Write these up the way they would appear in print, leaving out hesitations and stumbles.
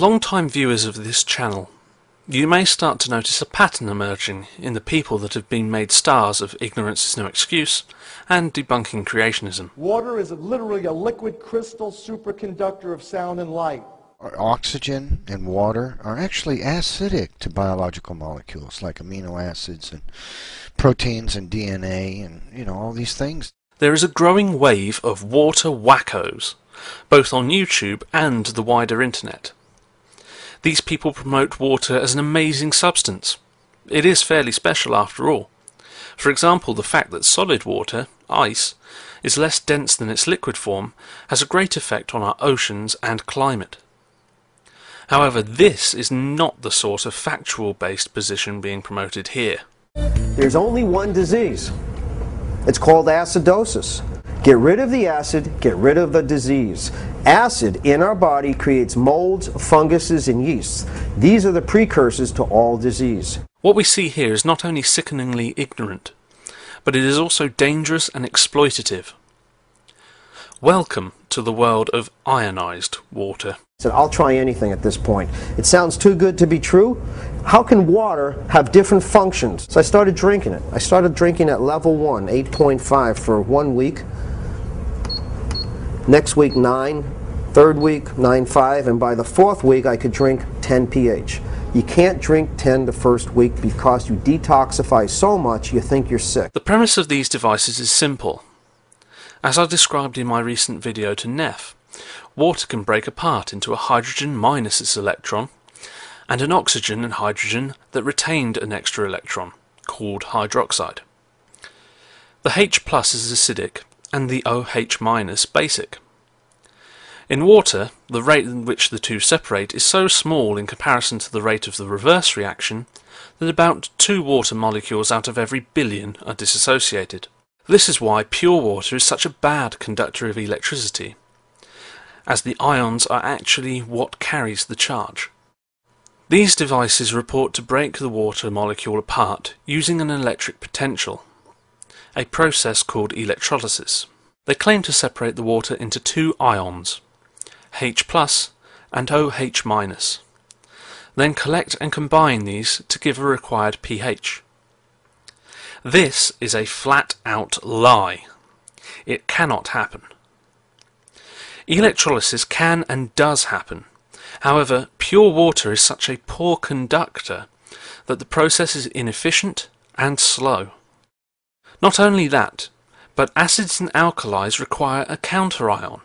long-time viewers of this channel, you may start to notice a pattern emerging in the people that have been made stars of Ignorance is No Excuse and debunking creationism. Water is literally a liquid crystal superconductor of sound and light. Oxygen and water are actually acidic to biological molecules like amino acids and proteins and DNA and, all these things. There is a growing wave of water wackos, both on YouTube and the wider internet. These people promote water as an amazing substance. It is fairly special after all. For example, the fact that solid water, ice, is less dense than its liquid form has a great effect on our oceans and climate. However, this is not the sort of factual-based position being promoted here. There's only one disease. It's called acidosis. Get rid of the acid, get rid of the disease. Acid in our body creates molds, funguses, and yeasts. These are the precursors to all disease. What we see here is not only sickeningly ignorant, but it is also dangerous and exploitative. Welcome to the world of ionized water. I said, I'll try anything at this point. It sounds too good to be true. How can water have different functions? So I started drinking it. I started drinking at level 1, 8.5 for 1 week. Next week 9, third week 9.5, and by the fourth week I could drink 10 pH. You can't drink 10 the first week because you detoxify so much you think you're sick. The premise of these devices is simple. As I described in my recent video to Neff, water can break apart into a hydrogen minus its electron and an oxygen and hydrogen that retained an extra electron, called hydroxide. The H+ is acidic and the OH- basic. In water, the rate in which the two separate is so small in comparison to the rate of the reverse reaction that about 2 water molecules out of every billion are disassociated. This is why pure water is such a bad conductor of electricity, as the ions are actually what carries the charge. These devices report to break the water molecule apart using an electric potential, a process called electrolysis. They claim to separate the water into 2 ions, H+ and OH-, then collect and combine these to give a required pH. This is a flat-out lie. It cannot happen. Electrolysis can and does happen. However, pure water is such a poor conductor that the process is inefficient and slow. Not only that, but acids and alkalis require a counterion.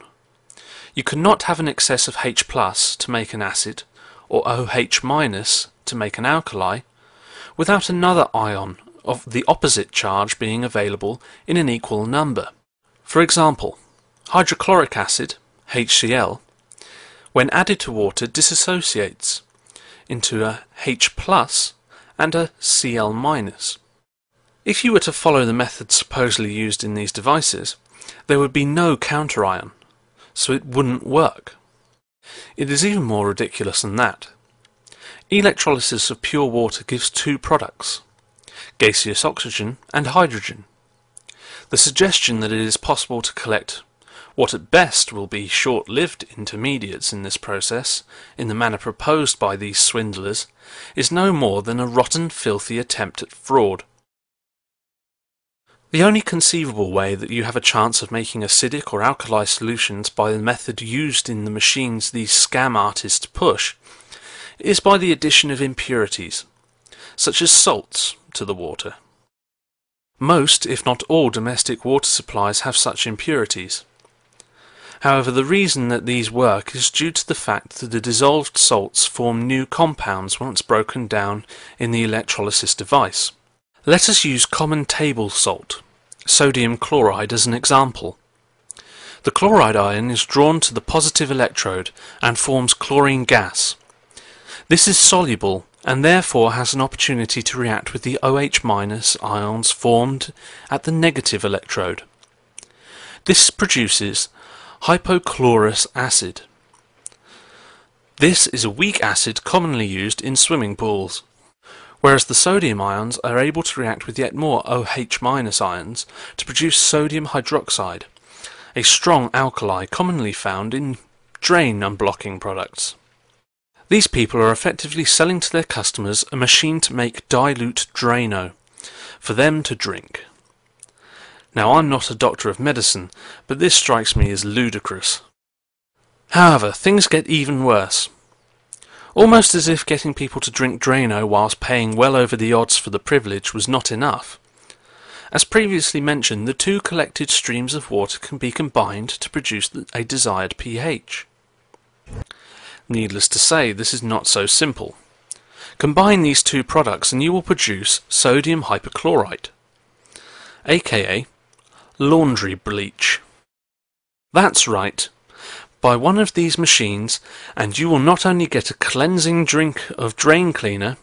You cannot have an excess of H+ to make an acid, or OH- to make an alkali, without another ion of the opposite charge being available in an equal number. For example, hydrochloric acid, HCl, when added to water dissociates into a H+ and a Cl-. If you were to follow the method supposedly used in these devices, there would be no counterion, so it wouldn't work. It is even more ridiculous than that. Electrolysis of pure water gives 2 products, gaseous oxygen and hydrogen. The suggestion that it is possible to collect what at best will be short-lived intermediates in this process, in the manner proposed by these swindlers, is no more than a rotten, filthy attempt at fraud. The only conceivable way that you have a chance of making acidic or alkali solutions by the method used in the machines these scam artists push is by the addition of impurities, such as salts, to the water. Most, if not all, domestic water supplies have such impurities. However, the reason that these work is due to the fact that the dissolved salts form new compounds once broken down in the electrolysis device. Let us use common table salt, sodium chloride, as an example. The chloride ion is drawn to the positive electrode and forms chlorine gas. This is soluble and therefore has an opportunity to react with the OH- ions formed at the negative electrode. This produces hypochlorous acid. This is a weak acid commonly used in swimming pools, whereas the sodium ions are able to react with yet more OH- ions to produce sodium hydroxide, a strong alkali commonly found in drain unblocking products. These people are effectively selling to their customers a machine to make dilute Drano for them to drink. Now, I'm not a doctor of medicine, but this strikes me as ludicrous. However, things get even worse. Almost as if getting people to drink Drano whilst paying well over the odds for the privilege was not enough. As previously mentioned, the two collected streams of water can be combined to produce a desired pH. Needless to say, this is not so simple. Combine these two products and you will produce sodium hypochlorite, aka laundry bleach. That's right. Buy one of these machines and you will not only get a cleansing drink of drain cleaner,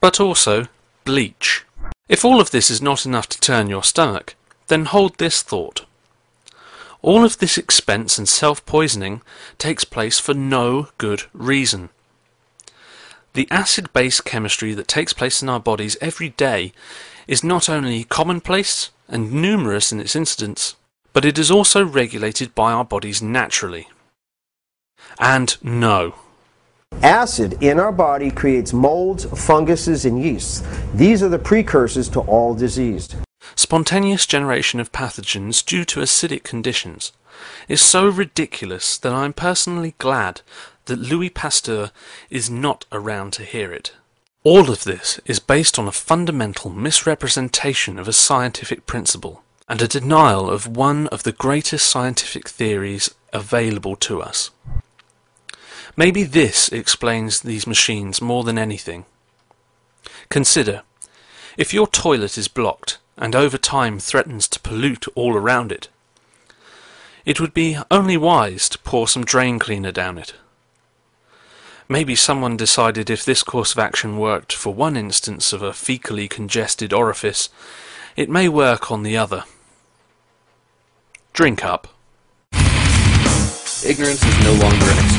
but also bleach. If all of this is not enough to turn your stomach, then hold this thought. All of this expense and self-poisoning takes place for no good reason. The acid-base chemistry that takes place in our bodies every day is not only commonplace and numerous in its incidence, but it is also regulated by our bodies naturally. And no. Acid in our body creates molds, funguses, and yeasts. These are the precursors to all disease. Spontaneous generation of pathogens due to acidic conditions is so ridiculous that I am personally glad that Louis Pasteur is not around to hear it. All of this is based on a fundamental misrepresentation of a scientific principle and a denial of one of the greatest scientific theories available to us. Maybe this explains these machines more than anything. Consider, if your toilet is blocked and over time threatens to pollute all around it, it would be only wise to pour some drain cleaner down it. Maybe someone decided if this course of action worked for one instance of a fecally congested orifice, it may work on the other. Drink up. Ignorance is no longer an excuse.